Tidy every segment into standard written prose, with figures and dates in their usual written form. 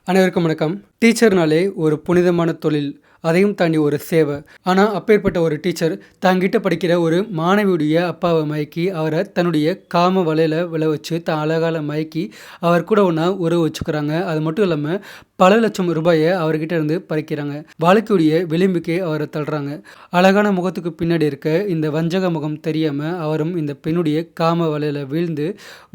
அனைவருக்கும் வணக்கம். டீச்சர்னாலே ஒரு புனிதமான தொழில். அதையும் தாண்டி ஒரு சேவை. ஆனால் அப்பேற்பட்ட ஒரு டீச்சர் தாங்கிட்ட படிக்கிற ஒரு மாணவியுடைய அப்பாவை மயக்கி அவரை தன்னுடைய காம வலையில் விழ வச்சு அழகால மயக்கி அவர் கூட ஒன்றா உறவு வச்சுக்கிறாங்க. அது மட்டும் இல்லாமல் பல லட்சம் ரூபாயை அவர்கிட்ட இருந்து பறிக்கிறாங்க. வாழ்க்கையுடைய விளிம்புக்கே அவரை தள்ளுறாங்க. அழகான முகத்துக்கு பின்னாடி இருக்க இந்த வஞ்சக முகம் தெரியாமல் அவரும் இந்த பெண்ணுடைய காம வலையில் வீழ்ந்து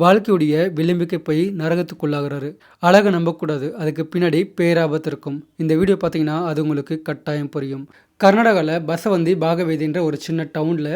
வாழ்க்கையுடைய விளிம்புக்கே போய் நரகத்துக்குள்ளாகிறாரு. அழகை நம்பக்கூடாது, அதுக்கு பின்னாடி பேராபத்து இருக்கும். இந்த வீடியோ பார்த்தீங்கன்னா அது உங்களுக்கு கட்டாயம் புரியும். கர்நாடகாவில் பசவந்தி பாகவேதின்ற ஒரு சின்ன டவுனில்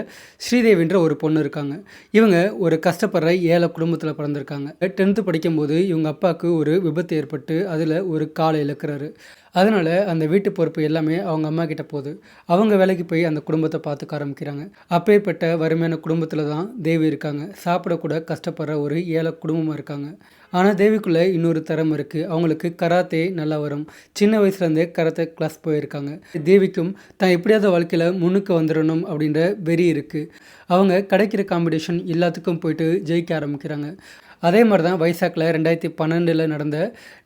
ஸ்ரீதேவின்ற ஒரு பொண்ணு இருக்காங்க. இவங்க ஒரு கஷ்டப்படுற ஏழை குடும்பத்தில் பிறந்திருக்காங்க. 10th படிக்கும்போது இவங்க அப்பாவுக்கு ஒரு விபத்து ஏற்பட்டு அதில் ஒரு காலை இழக்கிறாரு. அதனால் அந்த வீட்டு பொறுப்பு எல்லாமே அவங்க அம்மா கிட்ட போகுது. அவங்க வேலைக்கு போய் அந்த குடும்பத்தை பார்த்துக்க ஆரம்பிக்கிறாங்க. அப்பேற்பட்ட வறுமையான குடும்பத்தில் தான் தேவி இருக்காங்க. சாப்பிடக்கூட கஷ்டப்படுற ஒரு ஏழை குடும்பமாக இருக்காங்க. ஆனால் தேவிக்குள்ளே இன்னொரு திறமை இருக்குது. அவங்களுக்கு கராத்தே நல்லா வரும். சின்ன வயசுலேருந்தே கராத்தே கிளாஸ் போயிருக்காங்க. தேவிக்கும் தான் எப்படியாவது வாழ்க்கையில் முன்னுக்கு வந்துடணும் அப்படின்ற வெறி இருக்குது. அவங்க கிடைக்கிற காம்படிஷன் எல்லாத்துக்கும் போயிட்டு ஜெயிக்க ஆரம்பிக்கிறாங்க. அதே மாதிரி தான் வைசாக்கில் 2012 நடந்த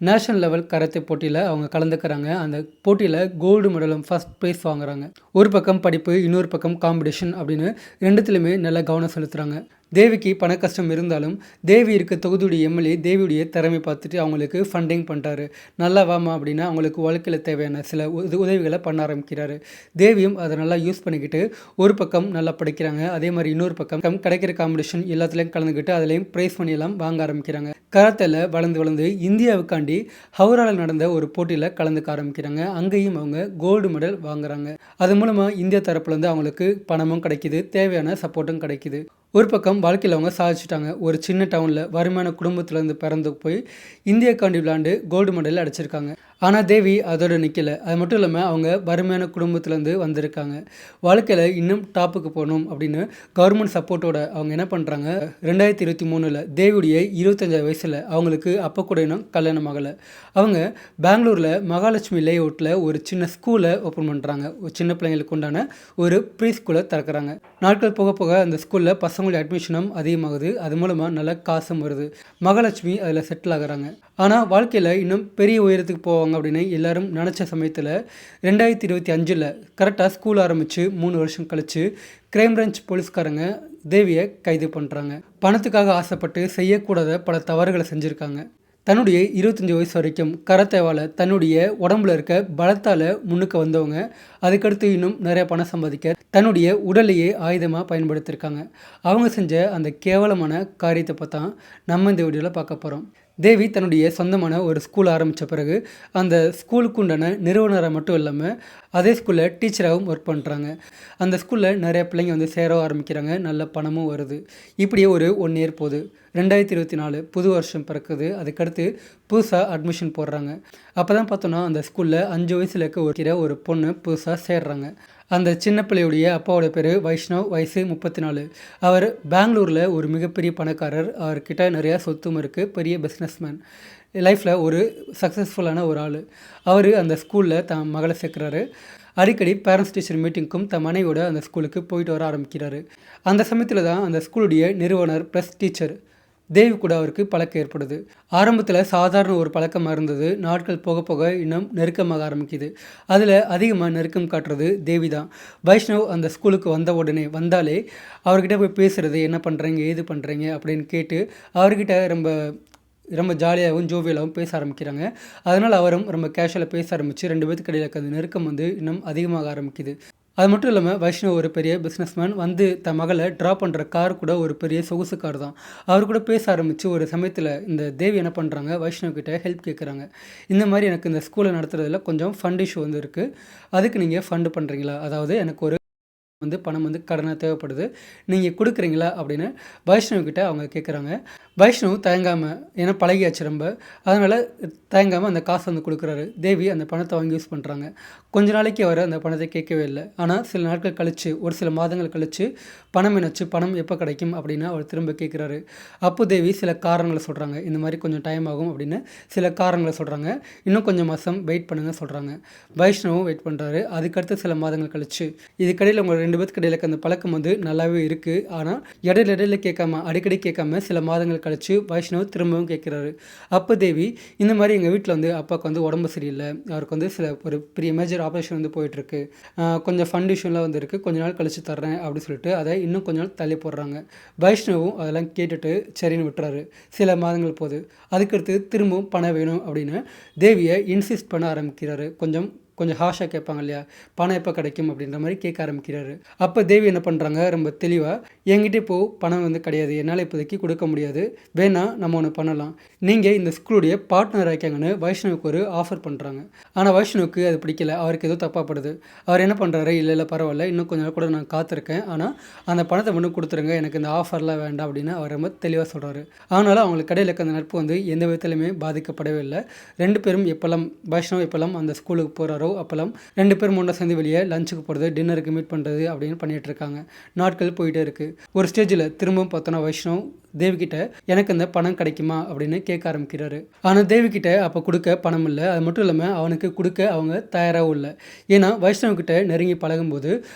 நேஷனல் லெவல் கராத்தே போட்டியில் அவங்க கலந்துக்கிறாங்க. அந்த போட்டியில் கோல்டு மெடலும் ஃபஸ்ட் ப்ரைஸ் வாங்குறாங்க. ஒரு பக்கம் படிப்பு, இன்னொரு பக்கம் காம்படிஷன் அப்படின்னு ரெண்டுத்துலையுமே நல்லா கவனம் செலுத்துகிறாங்க. தேவிக்கு பண கஷ்டம் இருந்தாலும் தேவி இருக்க தொகுதியுடைய எம்எல்ஏ தேவியுடைய திறமை பார்த்துட்டு அவங்களுக்கு ஃபண்டிங் பண்ணிட்டாரு. நல்லா வாமா அப்படின்னா அவங்களுக்கு வாழ்க்கையில் தேவையான சில உதவிகளை பண்ண ஆரம்பிக்கிறாரு. தேவியும் அதை நல்லா யூஸ் பண்ணிக்கிட்டு ஒரு பக்கம் நல்லா படிக்கிறாங்க. அதே மாதிரி இன்னொரு பக்கம் கிடைக்கிற காம்படிஷன் எல்லாத்துலேயும் கலந்துக்கிட்டு அதுலேயும் ப்ரைஸ் பண்ணியெல்லாம் வாங்க ஆரம்பிக்கிறாங்க. கராத்தேல வளர்ந்து இந்தியாவுக்காண்டி ஹவுராவில் நடந்த ஒரு போட்டியில் கலந்துக்க ஆரம்பிக்கிறாங்க. அங்கேயும் அவங்க கோல்டு மெடல் வாங்குறாங்க. அது மூலமாக இந்தியா தரப்புலேருந்து அவங்களுக்கு பணமும் கிடைக்கிது, தேவையான சப்போர்ட்டும் கிடைக்கிது. ஒரு பக்கம் வாழ்க்கையில் அவங்க சாதிச்சிட்டாங்க. ஒரு சின்ன டவுனில் வறுமையான குடும்பத்துலேருந்து பிறந்து போய் இந்தியாக்காண்டி விளையாண்டு கோல்டு மெடல் அடிச்சிருக்காங்க. ஆனால் தேவி அதோடு நிற்கலை. அது மட்டும் இல்லாமல் அவங்க வறுமையான குடும்பத்துலேருந்து வந்திருக்காங்க. வாழ்க்கையில் இன்னும் டாப்புக்கு போகணும் அப்படின்னு கவர்மெண்ட் சப்போர்ட்டோட அவங்க என்ன பண்ணுறாங்க, 2023 தேவியுடைய 25 வயசில் அவங்களுக்கு அப்போ கூட இன்னும் கல்யாணம் ஆகலை. அவங்க பெங்களூரில் மகாலட்சுமி லேஅவுட்டில் ஒரு சின்ன ஸ்கூலை ஓப்பன் பண்ணுறாங்க. ஒரு சின்ன பிள்ளைங்களுக்கு உண்டான ஒரு ப்ரீ ஸ்கூலை திறக்கிறாங்க. நாட்கள் போக போக அந்த ஸ்கூலில் பசங்களுடைய அட்மிஷனும் அதிகமாகுது. அது மூலமாக நல்ல காசும் வருது. மகாலட்சுமி அதில் செட்டில் ஆகுறாங்க. ஆனால் வாழ்க்கையில் இன்னும் பெரிய உயரத்துக்கு போவாங்க அப்படின்னு எல்லாரும் நினச்ச சமயத்தில் 2025 கரெக்டாக ஸ்கூல் ஆரம்பித்து 3 வருஷம் கழித்து கிரைம் பிரான்ச் போலீஸ்காரங்க தேவியை கைது பண்ணுறாங்க. பணத்துக்காக ஆசைப்பட்டு செய்யக்கூடாத பல தவறுகளை செஞ்சுருக்காங்க. தன்னுடைய 25 வயசு வரைக்கும் கராத்தேவால் தன்னுடைய உடம்புல இருக்க பலத்தால் முன்னுக்கு வந்தவங்க அதுக்கடுத்து இன்னும் நிறைய பணம் சம்பாதிக்க தன்னுடைய உடலையே ஆயுதமாக பயன்படுத்தியிருக்காங்க. அவங்க செஞ்ச அந்த கேவலமான காரியத்தை பார்த்தா நம்ம இந்த வீடியோவில் பார்க்க போகிறோம். தேவி தன்னுடைய சொந்தமான ஒரு ஸ்கூல் ஆரம்பித்த பிறகு அந்த ஸ்கூலுக்கு உண்டான நிறுவனராக மட்டும் இல்லாமல் அதே ஸ்கூலில் டீச்சராகவும் ஒர்க் பண்ணுறாங்க. அந்த ஸ்கூலில் நிறைய பிள்ளைங்க வந்து சேர ஆரம்பிக்கிறாங்க. நல்ல பணமும் வருது. இப்படியே ஒரு 1 இயர் போகுது. 2024 புது வருஷம் பிறக்குது. அதுக்கடுத்து புதுசாக அட்மிஷன் போடுறாங்க. அப்போ தான் பார்த்தோன்னா அந்த ஸ்கூலில் 5 வயசில் இருக்கிற ஒரு பொண்ணு புதுசாக சேர்றாங்க. அந்த சின்ன பிள்ளையுடைய அப்பாவோட பேர் வைஷ்ணவ், வயசு 34. அவர் பெங்களூரில் ஒரு மிகப்பெரிய பணக்காரர். அவர்கிட்ட நிறையா சொத்தும் இருக்குது. பெரிய பிஸ்னஸ்மேன். லைஃப்பில் ஒரு சக்ஸஸ்ஃபுல்லான ஒரு ஆள். அவர் அந்த ஸ்கூலில் தன் மகளை சேர்க்குறாரு. அடிக்கடி பேரண்ட்ஸ் டீச்சர் மீட்டிங்க்கும் தன் மனைவியோட அந்த ஸ்கூலுக்கு போயிட்டு வர ஆரம்பிக்கிறாரு. அந்த சமயத்தில் தான் அந்த ஸ்கூலுடைய நிறுவனர் ப்ளஸ் டீச்சர் தேவி கூட அவருக்கு பழக்கம் ஏற்படுது. ஆரம்பத்தில் சாதாரண ஒரு பழக்கமாக இருந்தது. நாட்கள் போக போக இன்னும் நெருக்கமாக ஆரம்பிக்குது. அதில் அதிகமாக நெருக்கம் காட்டுறது தேவி தான். வைஷ்ணவ் அந்த ஸ்கூலுக்கு வந்தாலே அவர்கிட்ட போய் பேசுகிறது, என்ன பண்ணுறீங்க, ஏது பண்ணுறீங்க அப்படின்னு கேட்டு அவர்கிட்ட ரொம்ப ரொம்ப ஜாலியாகவும் ஜோவியலாகவும் பேச ஆரம்பிக்கிறாங்க. அதனால் அவரும் ரொம்ப கேஷுவலாக பேச ஆரம்பித்து 2 பேத்துக்கு இடையில அந்த நெருக்கம் வந்து இன்னும் அதிகமாக ஆரம்பிக்குது. அது மட்டும் இல்லாமல் வைஷ்ணவ் ஒரு பெரிய பிஸ்னஸ்மேன். வந்து தன் மகளை ட்ராப் பண்ணுற கார் கூட ஒரு பெரிய சொகுசு கார் தான். அவர் கூட பேச ஆரம்பித்து ஒரு சமயத்தில் இந்த தேவி என்ன பண்ணுறாங்க, வைஷ்ணவ் கிட்ட ஹெல்ப் கேட்குறாங்க. இந்த மாதிரி எனக்கு இந்த ஸ்கூலை நடத்துறதுல கொஞ்சம் ஃபண்ட் இஷ்யூ வந்து இருக்குது. அதுக்கு நீங்கள் ஃபண்டு பண்ணுறீங்களா, அதாவது எனக்கு ஒரு பணம் வந்து கடனாக தேவைப்படுது, நீங்கள் கொடுக்குறீங்களா அப்படின்னு வைஷ்ணவ்கிட்ட அவங்க கேட்குறாங்க. வைஷ்ணவ் தயங்காமல், ஏன்னா பழகியாச்சு ரொம்ப, அதனால் தயங்காமல் அந்த காசை வந்து கொடுக்குறாரு. தேவி அந்த பணத்தை வாங்கி யூஸ் பண்ணுறாங்க. கொஞ்ச நாளைக்கு அவர் அந்த பணத்தை கேட்கவே இல்லை. ஆனால் சில நாட்கள் கழித்து, ஒரு சில மாதங்கள் கழித்து பணம் என்னாச்சு, பணம் எப்போ கிடைக்கும் அப்படின்னு அவர் திரும்ப கேட்குறாரு. அப்போ தேவி சில காரணங்களை சொல்கிறாங்க. இந்த மாதிரி கொஞ்சம் டைம் ஆகும் அப்படின்னு சில காரணங்களை சொல்கிறாங்க. இன்னும் கொஞ்சம் மாதம் வெயிட் பண்ணுங்க சொல்கிறாங்க. வைஷ்ணவும் வெயிட் பண்ணுறாரு. அதுக்கடுத்து சில மாதங்கள் கழித்து இதுக்கடையில் உங்கள் 2 2 பேத்துக்கு இடையில இருக்க அந்த பழக்கம் வந்து நல்லாவே இருக்குது. ஆனால் இடையில கேட்காம அடிக்கடி கேட்காம சில மாதங்கள் கழிச்சு வைஷ்ணவ் திரும்பவும் கேட்குறாரு. அப்போ தேவி இந்த மாதிரி எங்கள் வீட்டில் வந்து அப்பாவுக்கு வந்து உடம்பு சரியில்லை, அவருக்கு வந்து சில ஒரு பெரிய மேஜர் ஆப்ரேஷன் வந்து போயிட்டுருக்கு, கொஞ்சம் ஃபண்ட் இஷ்யூலாம் வந்து இருக்குது, கொஞ்ச நாள் கழிச்சு தர்றேன் அப்படின்னு சொல்லிட்டு அதை இன்னும் கொஞ்ச நாள் தள்ளி போடுறாங்க. வைஷ்ணவும் அதெல்லாம் கேட்டுட்டு சரின்னு விட்டுறாரு. சில மாதங்கள் போகுது. அதுக்கடுத்து திரும்பவும் பணம் வேணும் அப்படின்னு தேவியை இன்சிஸ்ட் பண்ண ஆரம்பிக்கிறாரு. கொஞ்சம் கொஞ்சம் ஹாஷாக கேட்பாங்க இல்லையா, பணம் எப்போ கிடைக்கும் அப்படின்ற மாதிரி கேட்க ஆரம்பிக்கிறாரு. அப்போ தேவி என்ன பண்ணுறாங்க, ரொம்ப தெளிவாக, என்கிட்ட இப்போது பணம் வந்து கிடையாது, என்னால் இப்போதைக்கு கொடுக்க முடியாது, வேணா நம்ம ஒன்று பண்ணலாம், நீங்கள் இந்த ஸ்கூலுடைய பார்ட்னர் ஆக்கியாங்கன்னு வைஷ்ணவுக்கு ஒரு ஆஃபர் பண்ணுறாங்க. ஆனால் வைஷ்ணவுக்கு அது பிடிக்கல, அவருக்கு ஏதோ தப்பாக படுது. அவர் என்ன பண்ணுறாரு, இல்லை பரவாயில்ல, இன்னும் கொஞ்ச நாள் கூட நான் காத்திருக்கேன், ஆனால் அந்த பணத்தை மட்டும் கொடுத்துருங்க, எனக்கு இந்த ஆஃபர்லாம் வேண்டாம் அப்படின்னு அவர் ரொம்ப தெளிவாக சொல்கிறாரு. ஆனாலும் அவங்களுக்கு கடையில் இருக்க அந்த நட்பு வந்து எந்த விதத்துலையுமே பாதிக்கப்படவே இல்லை. 2 பேரும் எப்போல்லாம் வைஷ்ணவ் எப்போல்லாம் அந்த ஸ்கூலுக்கு போகிறாரோ அப்போல்லாம் 2 பேரும் ஒன்றா சேர்ந்து வெளியே லஞ்சுக்கு போகிறது, டின்னருக்கு மீட் பண்ணுறது அப்படின்னு பண்ணிகிட்டு இருக்காங்க. நாட்கள் போயிட்டே இருக்குது. ஒரு ஸ்டேஜில் திரும்பவும் பார்த்தோன்னா வைஷ்ணவ் தேவிக்கிட்ட எனக்கு இந்த பணம் கிடைக்குமா அப்படின்னு கேட்க ஆரம்பிக்கிறாரு. ஆனால் தேவிக்கிட்ட அப்போ கொடுக்க பணம் இல்லை. அது மட்டும் இல்லாமல் அவனுக்கு கொடுக்க அவங்க தயாராகவும் இல்லை. ஏன்னா வைஷ்ணவ்கிட்ட நெருங்கி பழகும்போது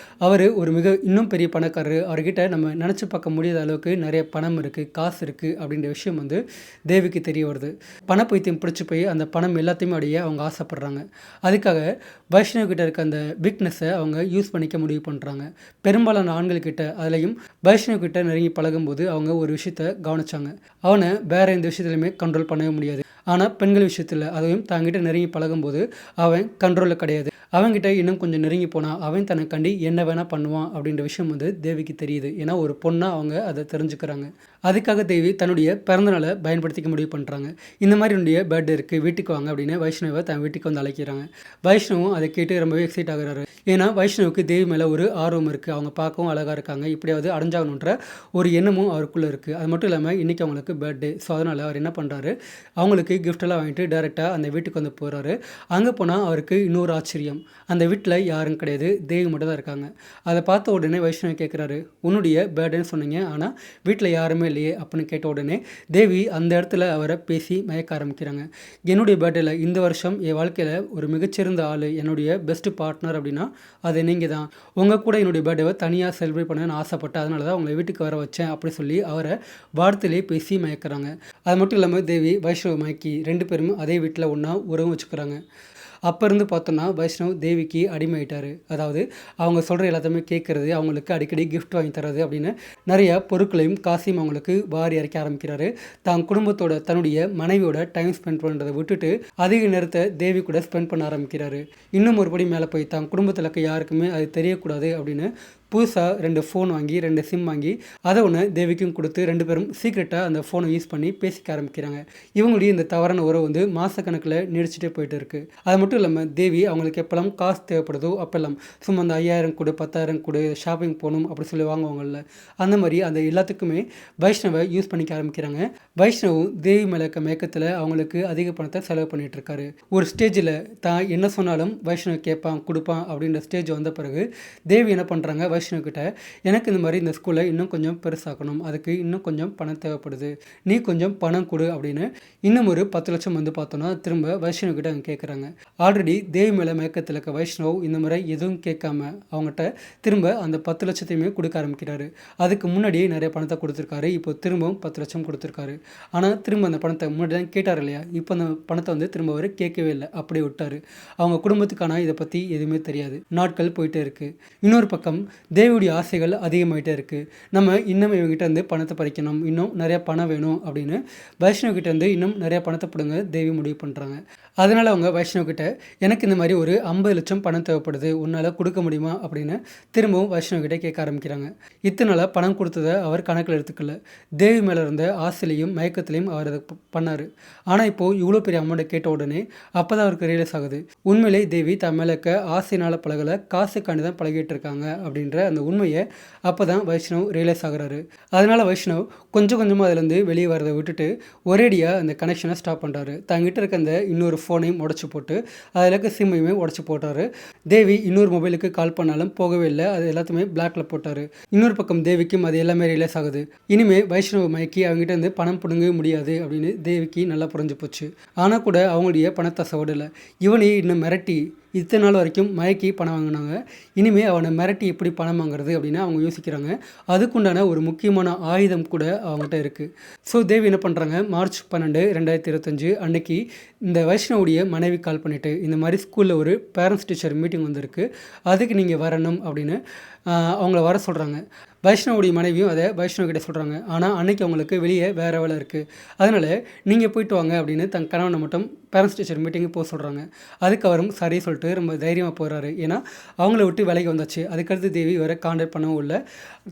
அவர் ஒரு இன்னும் பெரிய பணக்காரர், அவர்கிட்ட நம்ம நினச்சி பார்க்க முடியாத அளவுக்கு நிறைய பணம் இருக்குது, காசு இருக்குது அப்படின்ற விஷயம் வந்து தேவிக்கு தெரிய வருது. பணப்பைத்தியம் பிடிச்சி போய் அந்த பணம் எல்லாத்தையுமே அடைய அவங்க ஆசைப்படுறாங்க. அதுக்காக வைஷ்ணவ்கிட்ட இருக்க அந்த வீக்னஸை அவங்க யூஸ் பண்ணிக்க முடிவு பண்ணுறாங்க. பெரும்பாலான ஆண்கள்கிட்ட அதுலேயும் வைஷ்ணவ்கிட்ட நெருங்கி பழகும்போது அவங்க ஒரு விஷயத்த கவனிச்சாங்க, அவனை வேற எந்த விஷயத்துலையுமே கண்ட்ரோல் பண்ணவே முடியாது. ஆனால் பெண்கள் விஷயத்தில் அதுவும் தாங்கிட்ட நெருங்கி பழகும்போது அவன் கண்ட்ரோலில் கிடையாது. அவன்கிட்ட இன்னும் கொஞ்சம் நெருங்கி போனால் அவன் தனக்காண்டி என்ன வேணால் பண்ணுவான் அப்படின்ற விஷயம் வந்து தேவிக்கு தெரியுது. ஏன்னா ஒரு பொண்ணாக அவங்க அதை தெரிஞ்சுக்கிறாங்க. அதுக்காக தேவி தன்னுடைய பிறந்தநாளை பயன்படுத்திக்க முடிவு பண்ணுறாங்க. இந்த மாதிரி என்னுடைய பர்த்டே இருக்குது, வீட்டுக்கு வாங்க அப்படின்னு வைஷ்ணவை தன் வீட்டுக்கு வந்து அழைக்கிறாங்க. வைஷ்ணவும் அதை கேட்டு ரொம்பவே எக்ஸைட் ஆகுறாரு. ஏன்னா வைஷ்ணவுக்கு தேவி மேலே ஒரு ஆர்வம் இருக்குது, அவங்க பார்க்கவும் அழகாக இருக்காங்க, இப்படியாவது அடைஞ்சாகணுன்ற ஒரு எண்ணமும் அவருக்குள்ளே இருக்குது. அது மட்டும் இல்லாமல் இன்றைக்கி அவங்களுக்கு பர்த்டே, ஸோ அதனால் அவர் என்ன பண்ணுறாரு, அவங்களுக்கு கிஃப்டெல்லாம் வாங்கிட்டு டேரெக்டாக அந்த வீட்டுக்கு வந்து போகிறாரு. அங்கே போனால் அவருக்கு இன்னொரு ஆச்சரியம், அந்த வீட்டில் யாரும் கிடையாது, தேவி மட்டும் தான் இருக்காங்க. அதை பார்த்த உடனே வைஷ்ணவி கேட்குறாரு, உன்னுடைய பர்த்டேன்னு சொன்னீங்க, ஆனால் வீட்டில் யாருமே இல்லையே அப்படின்னு கேட்ட உடனே தேவி அந்த இடத்துல அவரை பேசி மயக்க ஆரம்பிக்கிறாங்க. என்னுடைய பர்த்டேல இந்த வருஷம் என் வாழ்க்கையில் ஒரு மிகச்சிறந்த ஆள், என்னுடைய பெஸ்ட் பார்ட்னர் அப்படின்னா அது நீங்கள் தான். உங்கள் கூட என்னுடைய பர்த்டேவை தனியாக செலிப்ரேட் பண்ண நான் ஆசைப்பட்டேன், அதனால தான் உங்களை வீட்டுக்கு வர வச்சேன் அப்படி சொல்லி அவரை வார்த்தையிலே பேசி மயக்கிறாங்க. அது மட்டும் இல்லாமல் தேவி வைஷ்ணவ மயக்கி 2 பேரும் அதே வீட்டில் ஒன்றா உறவு வச்சுக்கிறாங்க. அப்போ இருந்து பார்த்தோன்னா வைஷ்ணவ் தேவிக்கு அடிமையிட்டார். அதாவது அவங்க சொல்கிற எல்லாத்தையுமே கேட்குறது, அவங்களுக்கு அடிக்கடி கிஃப்ட் வாங்கி தர்றது அப்படின்னு நிறையா பொருட்களையும் காசையும் அவங்களுக்கு வாரி இறக்க ஆரம்பிக்கிறாரு. தான் குடும்பத்தோட தன்னுடைய மனைவியோட டைம் ஸ்பெண்ட் பண்ணுறதை விட்டுட்டு அதிக நேரத்தை தேவி கூட ஸ்பெண்ட் பண்ண ஆரம்பிக்கிறாரு. இன்னும் ஒரு படி மேலே போய் தான் குடும்பத்தில் இருக்க யாருக்குமே அது தெரியக்கூடாது அப்படின்னு புதுசாக 2 ஃபோன் வாங்கி 2 சிம் வாங்கி அதை ஒன்று தேவிக்கும் கொடுத்து 2 பேரும் சீக்ரெட்டாக அந்த ஃபோனை யூஸ் பண்ணி பேசிக்க ஆரம்பிக்கிறாங்க. இவங்களுடைய இந்த தவறான உறவு வந்து மாதக்கணக்கில் நீடிச்சிட்டே போயிட்டு இருக்குது. அது மட்டும் இல்லாமல் தேவி அவங்களுக்கு எப்போல்லாம் காசு தேவைப்படுதோ அப்போல்லாம் சும்மா அந்த 5000 கொடு 10,000 கொடு ஷாப்பிங் போகணும் அப்படி சொல்லி வாங்குவாங்கல்ல, அந்த மாதிரி அந்த எல்லாத்துக்குமே வைஷ்ணவை யூஸ் பண்ணிக்க ஆரம்பிக்கிறாங்க. வைஷ்ணவும் தேவி மேலே இருக்க மயக்கத்தில் அவங்களுக்கு அதிக பணத்தை செலவு பண்ணிகிட்டு இருக்காரு. ஒரு ஸ்டேஜில் தான் என்ன சொன்னாலும் வைஷ்ணவ் கேட்பான் கொடுப்பான் அப்படின்ற ஸ்டேஜ் வந்த பிறகு தேவி என்ன பண்ணுறாங்க, வைஷ்ணவ்கிட்ட எனக்கு இந்த மாதிரி இந்த ஸ்கூலை இன்னும் கொஞ்சம் பெருசாக்கணும், அதுக்கு இன்னும் கொஞ்சம் பணம் தேவைப்படுது, நீ கொஞ்சம் பணம் கொடு அப்படின்னு இன்னும் ஒரு 10 லட்சம் வந்து பார்த்தோன்னா திரும்ப வைஷ்ணவ்கிட்ட அவங்க கேட்குறாங்க. ஆல்ரெடி தேவி மேலே மயக்கத்தில் இருக்க வைஷ்ணவ் இந்த முறை எதுவும் கேட்காம அவங்ககிட்ட திரும்ப அந்த 10 லட்சத்தையுமே கொடுக்க ஆரம்பிக்கிறாரு. அதுக்கு முன்னாடியே நிறைய பணத்தை கொடுத்துருக்காரு, இப்போ திரும்பவும் 10 லட்சம் கொடுத்துருக்காரு. ஆனால் திரும்ப அந்த பணத்தை முன்னாடி தான் கேட்டார் இல்லையா, இப்போ அந்த பணத்தை வந்து திரும்ப அவர் கேட்கவே இல்லை, அப்படியே விட்டார். அவங்க குடும்பத்துக்கான இதை பற்றி எதுவுமே தெரியாது. நாட்கள் போயிட்டே இருக்குது. இன்னொரு பக்கம் தேவியுடைய ஆசைகள் அதிகமாகிட்டே இருக்குது. நம்ம இன்னும் இவங்ககிட்ட இருந்து பணத்தை பறிக்கணும், இன்னும் நிறையா பணம் வேணும் அப்படின்னு வைஷ்ணவ்கிட்ட இருந்து இன்னும் நிறையா பணத்தை பிடுங்க தேவி முடிவு பண்ணுறாங்க. அதனால் அவங்க வைஷ்ணவ்கிட்ட எனக்கு இந்த மாதிரி ஒரு 50 லட்சம் பணம் தேவைப்படுது, உன்னால் கொடுக்க முடியுமா அப்படின்னு திரும்பவும் வைஷ்ணவ்கிட்ட கேட்க ஆரம்பிக்கிறாங்க. இத்தனை நாளாக பணம் கொடுத்ததை அவர் கணக்கில் எடுத்துக்கல. தேவி மேலே இருந்த ஆசையிலையும் மயக்கத்திலையும் அவர் அதை பண்ணார். ஆனால் இப்போது இவ்வளோ பெரிய அமௌண்ட்டை கேட்ட உடனே அப்போ தான் அவருக்கு ரியலைஸ் ஆகுது, உண்மையிலே தேவி தன் மேலே இருக்க ஆசையினால் பழகலை, காசுக்காண்டி தான் பழகிட்டு இருக்காங்க அப்படின்ற அந்த உண்மையை அப்போ தான் வைஷ்ணவ் ரியலைஸ் ஆகுறாரு. அதனால் வைஷ்ணவ் கொஞ்சம் கொஞ்சமாக அதுலேருந்து வெளியே வரதை விட்டுட்டு ஒரேடியாக அந்த கனெக்ஷனை ஸ்டாப் பண்ணுறாரு. தங்கிட்ட இருக்க அந்த இன்னொரு ஃபோனையும் உடச்சி போட்டு அதில் இருக்க சிம்மையுமே உடச்சி போட்டார். தேவி இன்னொரு மொபைலுக்கு கால் பண்ணாலும் போகவே இல்லை, அது எல்லாத்தையுமே பிளாக்ல போட்டார். இன்னொரு பக்கம் தேவிக்கும் அது எல்லாமே ரியலைஸ் ஆகுது. இனிமேல் வைஷ்ணவ மயக்கி அவங்ககிட்ட இருந்து பணம் பிடுங்கவே முடியாது அப்படின்னு தேவிக்கு நல்லா புரிஞ்சு போச்சு. ஆனால் கூட அவங்களுடைய பணத்தை சவடலை, இவனையே இன்னும் மிரட்டி இத்தனை நாள் வரைக்கும் மயக்கி பணம் வாங்கினாங்க, இனிமேல் அவனை மிரட்டி எப்படி பணம் பணம் வாங்குறது அப்படின்னு அவங்க யோசிக்கிறாங்க. அதுக்குண்டான ஒரு முக்கியமான ஆயுதம் கூட அவங்ககிட்ட இருக்குது. ஸோ தேவி என்ன பண்ணுறாங்க, மார்ச் 12, 2025 அன்னைக்கு இந்த வைஷ்ணவுடைய மனைவி கால் பண்ணிவிட்டு, இந்த மாதிரி ஸ்கூலில் ஒரு பேரண்ட்ஸ் டீச்சர் மீட்டிங் வந்திருக்கு, அதுக்கு நீங்கள் வரணும் அப்படின்னு அவங்கள வர சொல்கிறாங்க. வைஷ்ணவுடைய மனைவியும் அதை வைஷ்ணவ் சொல்கிறாங்க. ஆனால் அன்னைக்கு அவங்களுக்கு வெளியே வேறு வேலை இருக்குது, அதனால் நீங்கள் போயிட்டு வாங்க அப்படின்னு தன் கணவனை மட்டும் பேரண்ட்ஸ் டீச்சர் மீட்டிங்கு போக சொல்கிறாங்க. அதுக்கு அவரும் சரி சொல்லிட்டு ரொம்ப தைரியமாக போகிறாரு. ஏன்னா அவங்கள விட்டு விலைக்கு வந்தாச்சு. அதுக்கடுத்து தேவி இவரை காண்டாக்ட் பண்ணவும் இல்லை.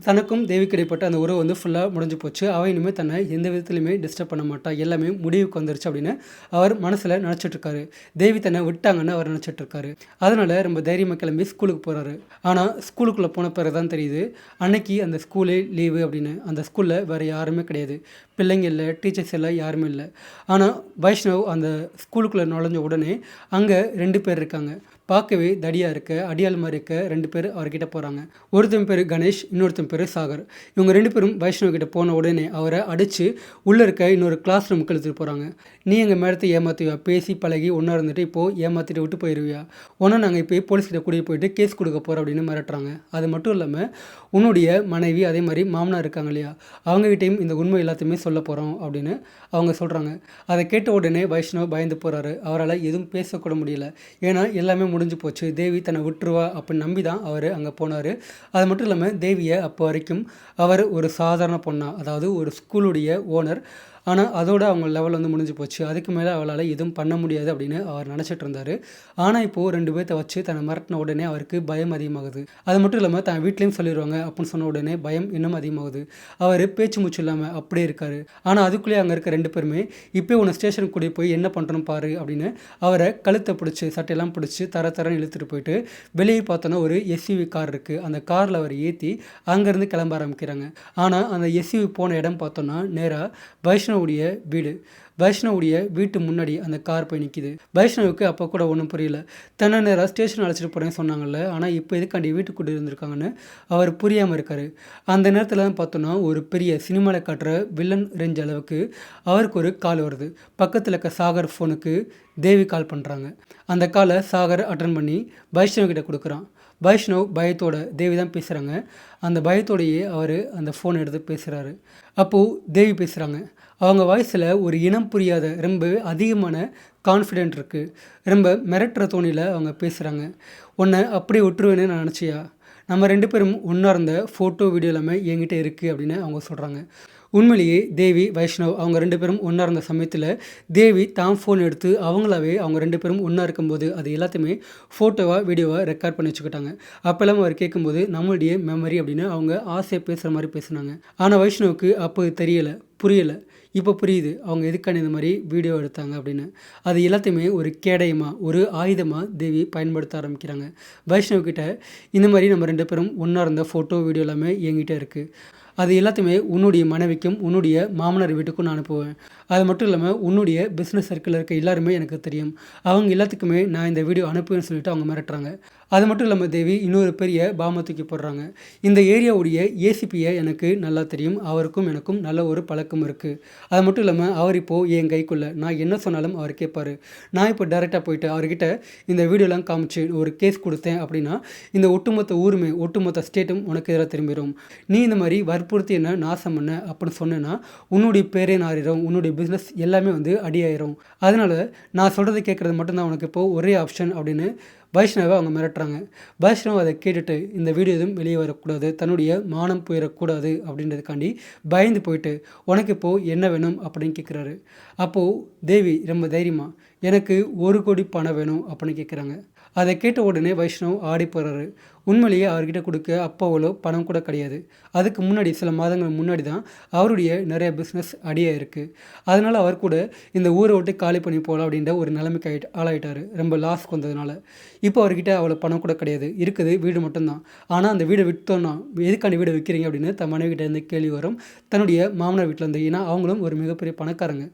தனக்கும் தேவிக்கு இடைப்பட்ட அந்த உறவு வந்து ஃபுல்லாக முடிஞ்சு போச்சு. அவன் இனிமேல் தன்னை எந்த விதத்துலையுமே டிஸ்டர்ப் பண்ண மாட்டா, எல்லாமே முடிவுக்கு வந்துருச்சு அப்படின்னு அவர் மனசில் நினச்சிட்ருக்காரு. தேவி தன்னை விட்டாங்கன்னு அவர் நினச்சிட்ருக்காரு. அதனால் ரொம்ப தைரியமாக கிளம்பி ஸ்கூலுக்கு போகிறாரு. ஆனால் ஸ்கூலுக்குள்ளே போன பிறகு தான் தெரியுது அன்னைக்கு அந்த ஸ்கூலே லீவு அப்படின்னு. அந்த ஸ்கூலில் வேறு யாருமே கிடையாது, பிள்ளைங்க இல்லை, டீச்சர்ஸ் எல்லாம் யாருமே இல்லை. ஆனால் வைஷ்ணவ் அந்த ஸ்கூலுக்குள்ளே நுழைஞ்ச உடனே அங்கே 2 பேர் இருக்காங்க. பார்க்கவே தடியாக இருக்க, அடியாள் மாதிரி இருக்க 2 பேர் அவர்கிட்ட போகிறாங்க. ஒருத்தன் பேர் கணேஷ், இன்னொருத்தன் பேர் சாகர். இவங்க 2 பேரும் வைஷ்ணவ் கிட்ட போன உடனே அவரை அடித்து உள்ளே இருக்க இன்னொரு கிளாஸ் ரூமுக்கு இழுத்துட்டு போகிறாங்க. நீ எங்கள் மேடத்தை ஏமாற்றுவியா, பேசி பழகி ஒன்றா இருந்துட்டு இப்போது ஏமாற்றிட்டு விட்டு போயிடுவியா, ஒன்றா நாங்கள் இப்போ போலீஸ்கிட்ட கூட்டிகிட்டு போயிட்டு கேஸ் கொடுக்க போகிறோம் அப்படின்னு மிரட்டுறாங்க. அது மட்டும் இல்லாமல் உன்னுடைய மனைவி அதே மாதிரி மாமனார் இருக்காங்க இல்லையா, அவங்ககிட்டையும் இந்த உண்மை எல்லாத்தையுமே சொல்ல போகிறோம் அப்படின்னு அவங்க சொல்கிறாங்க. அதை கேட்ட உடனே வைஷ்ணவ் பயந்து போகிறாரு. அவரால் எதுவும் பேசக்கூட முடியல. ஏன்னா எல்லாமே முடிஞ்சு போச்சு. தேவி தன்னை விட்டுருவா அப்படின்னு நம்பி தான் அவர் அங்கே போனார். அது மட்டும் இல்லாமல் தேவியை அப்போ வரைக்கும் அவர் ஒரு சாதாரண பொண்ணா, அதாவது ஒரு ஸ்கூலுடைய ஓனர், ஆனால் அதோட அவங்க லெவல் வந்து முடிஞ்சு போச்சு. அதுக்கு மேலே அவளால் எதுவும் பண்ண முடியாது அப்படின்னு அவர் நினச்சிட்டு இருந்தார். ஆனால் இப்போது 2 பேர்த்த வச்சு தன்னை மிரட்டின உடனே அவருக்கு பயம் அதிகமாகுது. அது மட்டும் இல்லாமல் தன் வீட்லேயும் சொல்லிடுவாங்க அப்படின்னு சொன்ன உடனே பயம் இன்னும் அதிகமாகுது. அவர் பேச்சு மூச்சு இல்லாமல் அப்படியே இருக்கார். ஆனால் அதுக்குள்ளேயே அங்கே இருக்க 2 பேருமே இப்போ உன்னை ஸ்டேஷனுக்கு கூட்டிகிட்டு போய் என்ன பண்ணுறோம் பாரு அப்படின்னு அவரை கழுத்தை பிடிச்சி சட்டையெல்லாம் பிடிச்சி தரன்னு இழுத்துட்டு போயிட்டு வெளியே பார்த்தோன்னா ஒரு எஸ்யூவி கார் இருக்குது. அந்த காரில் அவர் ஏற்றி அங்கேருந்து கிளம்ப ஆரம்பிக்கிறாங்க. ஆனால் அந்த எஸ்யூவி போன இடம் பார்த்தோன்னா நேராக வைஷ்ணவுடைய வீடு. வைஷ்ணவுடைய வீட்டு முன்னாடி அந்த கார் போய் நிற்கிது. வைஷ்ணவுக்கு அப்போ கூட ஒன்றும் புரியல. தன்னை நேராக ஸ்டேஷன் அழைச்சிட்டு போகிறேன்னு சொன்னாங்கல்ல, ஆனால் இப்போ எதுக்காண்டி வீட்டுக்கு கூட்டி இருந்திருக்காங்கன்னு அவர் புரியாமல் இருக்கார். அந்த நேரத்தில் தான் பார்த்தோன்னா ஒரு பெரிய சினிமாவில் காட்டுற வில்லன் ரேஞ்ச் அளவுக்கு அவருக்கு ஒரு கால் வருது. பக்கத்தில் இருக்க சாகர் ஃபோனுக்கு தேவி கால் பண்ணுறாங்க. அந்த காலை சாகர் அட்டன் பண்ணி வைஷ்ணவ் கிட்ட கொடுக்குறான். வைஷ்ணவ் பயத்தோட தேவி தான் பேசுகிறாங்க. அந்த பயத்தோடையே அவர் அந்த ஃபோன் எடுத்து பேசுகிறாரு. அப்போது தேவி பேசுகிறாங்க. அவங்க வாய்ஸில் ஒரு இனம் புரியாத ரொம்ப அதிகமான கான்ஃபிடென்ட் இருக்குது. ரொம்ப மிரட்டுற தோணியில் அவங்க பேசுகிறாங்க. உன்னை அப்படியே விட்டுருவேன்னு நான் நினச்சியா, நம்ம 2 பேரும் ஒன்றா இருந்த ஃபோட்டோ வீடியோ எல்லாமே என்கிட்ட இருக்குது அப்படின்னு அவங்க சொல்கிறாங்க. உண்மையிலேயே தேவி வைஷ்ணவ் அவங்க 2 பேரும் ஒன்றா இருந்த சமயத்தில் தேவி தான் ஃபோன் எடுத்து அவங்களாவே அவங்க 2 பேரும் ஒன்றா இருக்கும்போது அது எல்லாத்தையுமே ஃபோட்டோவாக வீடியோவாக ரெக்கார்ட் பண்ணி வச்சுக்கிட்டாங்க. அப்போல்லாம் அவர் கேட்கும்போது நம்மளுடைய மெமரி அப்படின்னு அவங்க ஆசையை பேசுகிற மாதிரி பேசுனாங்க. ஆனால் வைஷ்ணவுக்கு அப்போ தெரியலை, புரியலை. இப்போ புரியுது அவங்க எதுக்கான இந்த மாதிரி வீடியோ எடுத்தாங்க அப்படின்னு. அது எல்லாத்தையுமே ஒரு கேடயமாக, ஒரு ஆயுதமாக தேவி பயன்படுத்த ஆரம்பிக்கிறாங்க. வைஷ்ணவ் கிட்ட இந்த மாதிரி நம்ம 2 பேரும் ஒன்றா இருந்த ஃபோட்டோ வீடியோ எல்லாமே என்கிட்ட இருக்குது, அது எல்லாத்தையுமே உன்னுடைய மனைவிக்கும் உன்னுடைய மாமனார் வீட்டுக்கும் நான் அனுப்புவேன். அது மட்டும் இல்லாமல் உன்னுடைய பிஸ்னஸ் சர்க்கிளில் இருக்க எல்லாருமே எனக்கு தெரியும், அவங்க எல்லாத்துக்குமே நான் இந்த வீடியோ அனுப்புவேன்னு சொல்லிட்டு அவங்க மிரட்டுறாங்க. அது மட்டும் இல்லாமல் தேவி இன்னொரு பெரிய பாமை தூக்கி போடுறாங்க. இந்த ஏரியாவுடைய ஏசிபியை எனக்கு நல்லா தெரியும், அவருக்கும் எனக்கும் நல்ல ஒரு பழக்கம் இருக்குது. அது மட்டும் இல்லாமல் அவர் இப்போது என் கைக்குள்ளே, நான் என்ன சொன்னாலும் அவர் கேட்பார். நான் இப்போ டைரெக்டாக போயிட்டு அவர்கிட்ட இந்த வீடியோலாம் காமிச்சு ஒரு கேஸ் கொடுத்தேன் அப்படின்னா இந்த ஒட்டுமொத்த ஊருமே ஒட்டுமொத்த ஸ்டேட்டும் உனக்கு எதிராக திரும்பிடும். நீ இந்த மாதிரி வற்புறுத்தி என்ன நாசம் பண்ண அப்படின்னு சொன்னேன்னா உன்னுடைய பேரே நாரிடும், உன்னுடைய பிஸ்னஸ் எல்லாமே வந்து அடியாயிரும். அதனால் நான் சொல்கிறத கேட்குறது மட்டும்தான் உனக்கு இப்போது ஒரே ஆப்ஷன் அப்படின்னு வைஷ்ணவை அவங்க மிரட்டுறாங்க. வைஷ்ணவ் அதை கேட்டுட்டு இந்த வீடியோ எதுவும் வெளியே வரக்கூடாது, தன்னுடைய மானம் போயிடக்கூடாது அப்படின்றதுக்காண்டி பயந்து போயிட்டு உனக்கு இப்போது என்ன வேணும் அப்படின்னு கேட்குறாரு. அப்போது தேவி ரொம்ப தைரியமாக எனக்கு 1 கோடி பணம் வேணும் அப்படின்னு கேட்குறாங்க. அதை கேட்ட உடனே வைஷ்ணவ் ஆடி போகிறாரு. உண்மையிலேயே அவர்கிட்ட கொடுக்க அப்பாவோ பணம் கூட கிடையாது. அதுக்கு முன்னாடி சில மாதங்கள் முன்னாடி தான் அவருடைய நிறைய பிஸ்னஸ் அடியாக இருக்குது. அதனால் அவர் கூட இந்த ஊரை விட்டு காலி பண்ணி போகலாம் அப்படின்ற ஒரு நிலைமைக்கு ஆளாயிட்டார், ரொம்ப லாஸ்க்கு வந்ததுனால. இப்போ அவர்கிட்ட அவ்வளோ பணம் கூட கிடையாது, இருக்குது வீடு மட்டும்தான். ஆனால் அந்த வீடை விற்றோன்னா எதுக்காண்டி வீடை விற்கிறீங்க அப்படின்னு தன் மனைவிகிட்ட இருந்து கேள்வி வரும், தன்னுடைய மாமனார் வீட்டிலேருந்து. ஏன்னா அவங்களும் ஒரு மிகப்பெரிய பணக்காரங்க,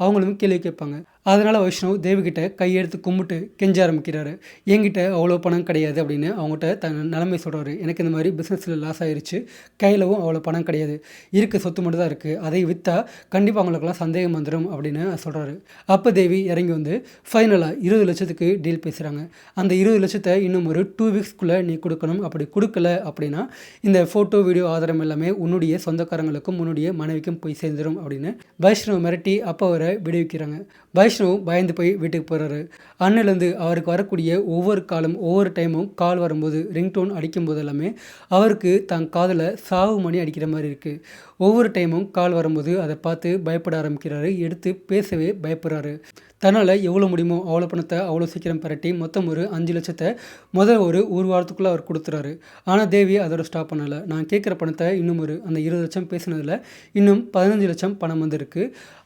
அவங்களும் கேள்வி கேட்பாங்க. அதனால் வைஷ்ணவ் தேவிகிட்ட கையெடுத்து கும்பிட்டு கெஞ்ச ஆரம்பிக்கிறாரு. என்கிட்ட அவ்வளோ பணம் கிடையாது அப்படின்னு அவங்ககிட்ட தன் நிலைமை சொல்கிறாரு. எனக்கு இந்த மாதிரி பிஸ்னஸில் லாஸ் ஆயிடுச்சு, கையிலவும் அவ்வளோ பணம் கிடையாது, இருக்க சொத்து மட்டும் தான் இருக்குது, அதை விற்றா கண்டிப்பாக அவங்களுக்கெல்லாம் சந்தேகம் வந்துடும் அப்படின்னு சொல்கிறாரு. அப்போ தேவி இறங்கி வந்து ஃபைனலாக 20 லட்சத்துக்கு டீல் பேசுகிறாங்க. அந்த 20 லட்சத்தை இன்னும் ஒரு 2 வீக்ஸ்க்குள்ளே நீ கொடுக்கணும், அப்படி கொடுக்கல அப்படின்னா இந்த ஃபோட்டோ வீடியோ ஆதாரம் எல்லாமே உன்னுடைய சொந்தக்காரங்களுக்கும் உன்னுடைய மனைவிக்கும் போய் சேர்ந்துடும் அப்படின்னு வைஷ்ணவ் மிரட்டி அப்போ அவரை விடுவிக்கிறாங்க. வைஷ்ணவ் பயந்து போய் வீட்டுக்கு போகிறாரு. அன்னிலேருந்து அவருக்கு வரக்கூடிய ஒவ்வொரு காலும் ஒவ்வொரு டைமும் கால் வரும்போது ரிங்டோன் அடிக்கும் போது எல்லாமே அவருக்கு தன் காதில் சாவு மணி அடிக்கிற மாதிரி இருக்குது. ஒவ்வொரு டைமும் கால் வரும்போது அதை பார்த்து பயப்பட ஆரம்பிக்கிறாரு. எடுத்து பேசவே பயப்படுறாரு. தன்னால் எவ்வளோ முடியுமோ அவ்வளோ பணத்தை அவ்வளோ சீக்கிரம் பரட்டி மொத்தம் ஒரு 5 லட்சத்தை ஒரு வாரத்துக்குள்ளே அவர் கொடுத்துறாரு. ஆனால் தேவி அதோட ஸ்டாப் பண்ணலை. நான் கேட்குற பணத்தை இன்னும் அந்த 20 லட்சம் பேசினதில் இன்னும் 15 லட்சம் பணம் வந்திருக்கு.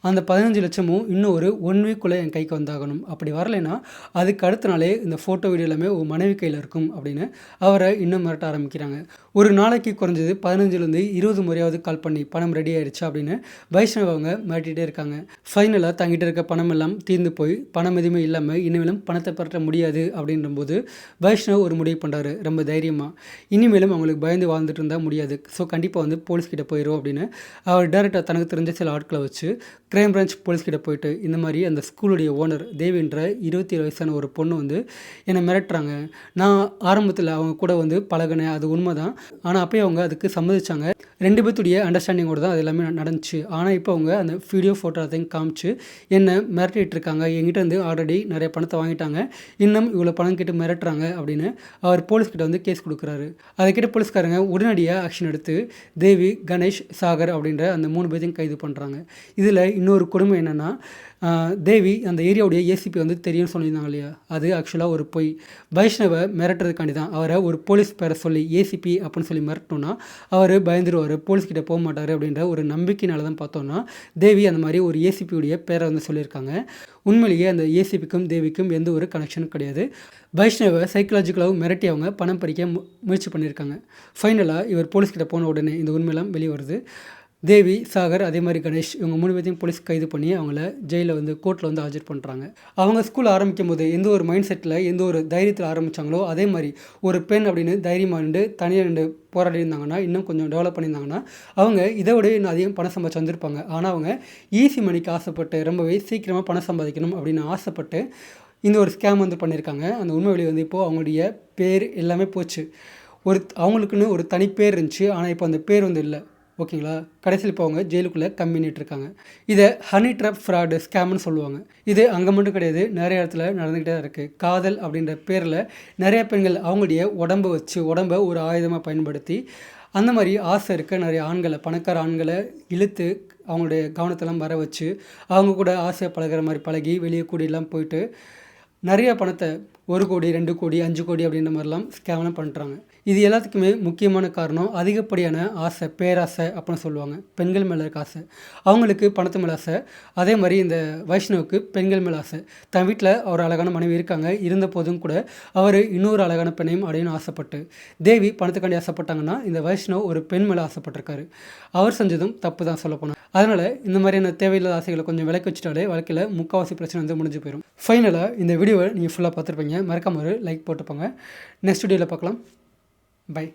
அந்த 15 லட்சமும் இன்னும் ஒரு 1 வீக்குள்ளே என் கைக்கு வந்தாகணும். அப்படி வரலைன்னா அதுக்கு அடுத்த நாளே இந்த ஃபோட்டோ வீடியோ எல்லாமே ஒரு மனைவி கையில் இருக்கும் அப்படின்னு அவரை இன்னும் மிரட்ட ஆரம்பிக்கிறாங்க. ஒரு நாளைக்கு குறைஞ்சது 15லேருந்து 20 முறையாவது கால் பண்ணி பணம் ரெடி ஆயிடுச்சா அப்படின்னு வைஷ்ணவ் அவங்க மிரட்டிகிட்டே இருக்காங்க. ஃபைனலாக தங்கிட்ட இருக்க பணம் எல்லாம் தீர்ந்து போய் பணம் எதுவுமே இல்லாமல் இனிமேலும் பணத்தை பெற முடியாது அப்படின்றபோது வைஷ்ணவ் ஒரு முடிவு பண்ணுறாரு ரொம்ப தைரியமாக. இனிமேலும் அவங்களுக்கு பயந்து வாழ்ந்துட்டு இருந்தால் முடியாது, ஸோ கண்டிப்பாக போலீஸ்கிட்ட போயிடும் அப்படின்னு அவர் டேரெக்டாக தனக்கு தெரிஞ்ச சில ஆட்களை வச்சு கிரைம் பிரான்ச் போலீஸ்கிட்ட போயிட்டு இந்த மாதிரி அந்த ஸ்கூலுடைய ஓனர் தேவின்ற 27 வயசான ஒரு பொண்ணு என்னை மிரட்டுறாங்க. நான் ஆரம்பத்தில் அவங்க கூட பழகினேன், அது உண்மை தான். ஆனால் அப்போயே அவங்க அதுக்கு சம்மதிச்சாங்க. 2 பேர்த்துடைய அண்டர்ஸ்டாண்டிங்கோடு தான் அது எல்லாமே நடந்துச்சு. ஆனால் இப்போ அவங்க அந்த வீடியோ ஃபோட்டோ அதையும் காமிச்சு என்னை மிரட்டிட்டு இருக்காங்க, என்கிட்ட ஆல்ரெடி நிறைய பணத்தை வாங்கிட்டாங்க, இன்னும் இவ்வளோ பணம் கேட்டு மிரட்டுறாங்க அப்படின்னு அவர் போலீஸ்கிட்ட கேஸ் கொடுக்குறாரு. அதை கேட்ட போலீஸ்காரங்க உடனடியாக ஆக்ஷன் எடுத்து தேவி, கணேஷ், சாகர் அப்படின்ற அந்த 3 பேரையும் கைது பண்ணுறாங்க. இதில் இன்னொரு கொடுமை என்னென்னா, தேவி அந்த ஏரியாவுடைய ஏசிபி தெரியும்னு சொல்லியிருந்தாங்க இல்லையா, அது ஆக்சுவலாக ஒரு பொய். வைஷ்ணவை மிரட்டுறதுக்காண்டி தான் அவரை ஒரு போலீஸ் பேரை சொல்லி ஏசிபி அப்படின்னு சொல்லி மிரட்டணுன்னா அவர் பயந்துருவார், போலீஸ்கிட்ட போக மாட்டார் அப்படின்ற ஒரு நம்பிக்கையினால தான் பார்த்தோன்னா தேவி அந்த மாதிரி ஒரு ஏசிபியுடைய பேரை சொல்லியிருக்காங்க. உண்மையிலேயே அந்த ஏசிபிக்கும் தேவிக்கும் எந்த ஒரு கனெக்ஷனும் கிடையாது. வைஷ்ணவை சைக்கலாஜிக்கலாகவும் மிரட்டி அவங்க பணம் பறிக்க முயற்சி பண்ணியிருக்காங்க. ஃபைனலாக இவர் போலீஸ்கிட்ட போன உடனே இந்த உண்மையெல்லாம் வெளியே வருது. தேவி, சாகர், அதே மாதிரி கணேஷ், இவங்க 3 பேர்த்தையும் போலீஸ் கைது பண்ணி அவங்கள ஜெயிலில் கோர்ட்டில் ஆஜர் பண்ணுறாங்க. அவங்க ஸ்கூல் ஆரம்பிக்கும் போது எந்த ஒரு மைண்ட் செட்டில் எந்த ஒரு தைரியத்தில் ஆரம்பித்தாங்களோ அதே மாதிரி ஒரு பெண் அப்படின்னு தைரியமாக நின்று தனியாக நின்று போராடி இருந்தாங்கன்னா, இன்னும் கொஞ்சம் டெவலப் பண்ணியிருந்தாங்கன்னா அவங்க இதை விட இன்னும் அதிகம் பணம் சம்பாதிச்சு வந்திருப்பாங்க. ஆனால் அவங்க ஈஸி மணிக்கு ஆசைப்பட்டு ரொம்பவே சீக்கிரமாக பணம் சம்பாதிக்கணும் அப்படின்னு ஆசைப்பட்டு இந்த ஒரு ஸ்கேம் பண்ணியிருக்காங்க. அந்த உண்மை வெளியே இப்போது அவங்களுடைய பேர் எல்லாமே போச்சு. அவங்களுக்குன்னு ஒரு தனி பேர் இருந்துச்சு, ஆனால் இப்போ அந்த பேர் இல்லை. ஓகேங்களா, கடைசியில் இப்போ அவங்க ஜெயிலுக்குள்ளே கம்மின்னிட்டுருக்காங்க. இதை ஹனி ட்ராப் ஃப்ராடு ஸ்கேம்னு சொல்லுவாங்க. இது அங்கே மட்டும் கிடையாது, நிறைய இடத்துல நடந்துக்கிட்டே தான் இருக்குது. காதல் அப்படின்ற பேரில் நிறைய பெண்கள் அவங்களுடைய உடம்பை ஒரு ஆயுதமாக பயன்படுத்தி அந்த மாதிரி ஆசை இருக்க நிறைய ஆண்களை, பணக்கார ஆண்களை இழுத்து அவங்களுடைய கவனத்தெல்லாம் வர வச்சு அவங்க கூட ஆசையாக பழகிற மாதிரி பழகி வெளியே கூடியெல்லாம் போயிட்டு நிறைய பணத்தை 1 கோடி, 2 கோடி, 5 கோடி அப்படின்ற மாதிரிலாம் ஸ்கேம்லாம் பண்ணுறாங்க. இது எல்லாத்துக்குமே முக்கியமான காரணம் அதிகப்படியான ஆசை, பேராசை அப்படின்னு சொல்லுவாங்க. பெண்கள் மேலே இருக்க ஆசை, அவங்களுக்கு பணத்து மேலே ஆசை. அதே மாதிரி இந்த வைஷ்ணவுக்கு பெண்கள் மேலே ஆசை. தன் வீட்டில் ஒரு அழகான மனைவி இருக்காங்க, இருந்த போதும் கூட அவர் இன்னொரு அழகான பெண்ணையும் அடையணும் ஆசைப்பட்டு. தேவி பணத்துக்காண்டி ஆசைப்பட்டாங்கன்னா இந்த வைஷ்ணவ் ஒரு பெண் மேலே ஆசைப்பட்டிருக்காரு. அவர் செஞ்சதும் தப்பு தான் சொல்லப்போனால். அதனால் இந்த மாதிரியான தேவையில்லாத ஆசைகளை கொஞ்சம் விலக்கி வச்சுட்டாலே வாழ்க்கையில் முக்கால்வாசி பிரச்சனை முடிஞ்சு போயிடும். ஃபைனலாக இந்த வீடியோவை நீங்கள் ஃபுல்லாக பார்த்துருப்பீங்க. மறக்காம ஒரு லைக் போட்டுப்போங்க. நெக்ஸ்ட் வீடியோவில் பார்க்கலாம். பை.